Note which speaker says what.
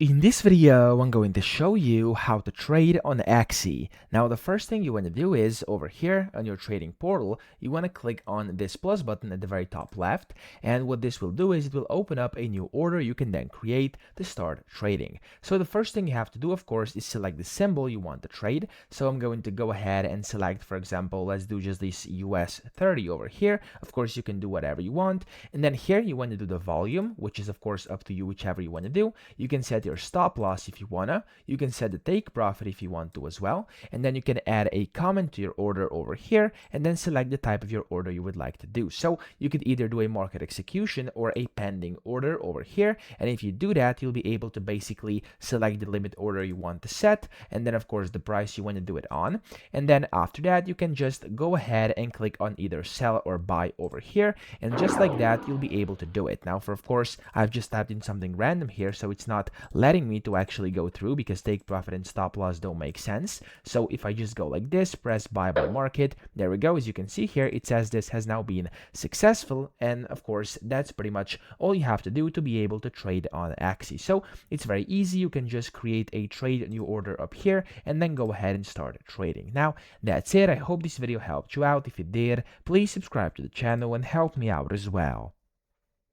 Speaker 1: In this video, I'm going to show you how to trade on AXI. Now, the first thing you want to do is over here on your trading portal, you want to click on this plus button at the very top left. And what this will do is it will open up a new order you can then create to start trading. So the first thing you have to do, of course, is select the symbol you want to trade. So I'm going to go ahead and select, for example, let's do just this US 30 over here. Of course, you can do whatever you want. And then here you want to do the volume, which is of course up to you, whichever you want to do. You can set your stop loss if you wanna. You can set the take profit if you want to as well. And then you can add a comment to your order over here and then select the type of your order you would like to do. So you could either do a market execution or a pending order over here. And if you do that, you'll be able to basically select the limit order you want to set. And then of course the price you want to do it on. And then after that, you can just go ahead and click on either sell or buy over here. And just like that, you'll be able to do it. Now, of course, I've just typed in something random here, so it's not letting me to actually go through because take profit and stop loss don't make sense. So if I just go like this, press buy by market, there we go. As you can see here, it says this has now been successful. And of course, that's pretty much all you have to do to be able to trade on AXI. So it's very easy. You can just create a trade new order up here and then go ahead and start trading. Now, that's it. I hope this video helped you out. If it did, please subscribe to the channel and help me out as well.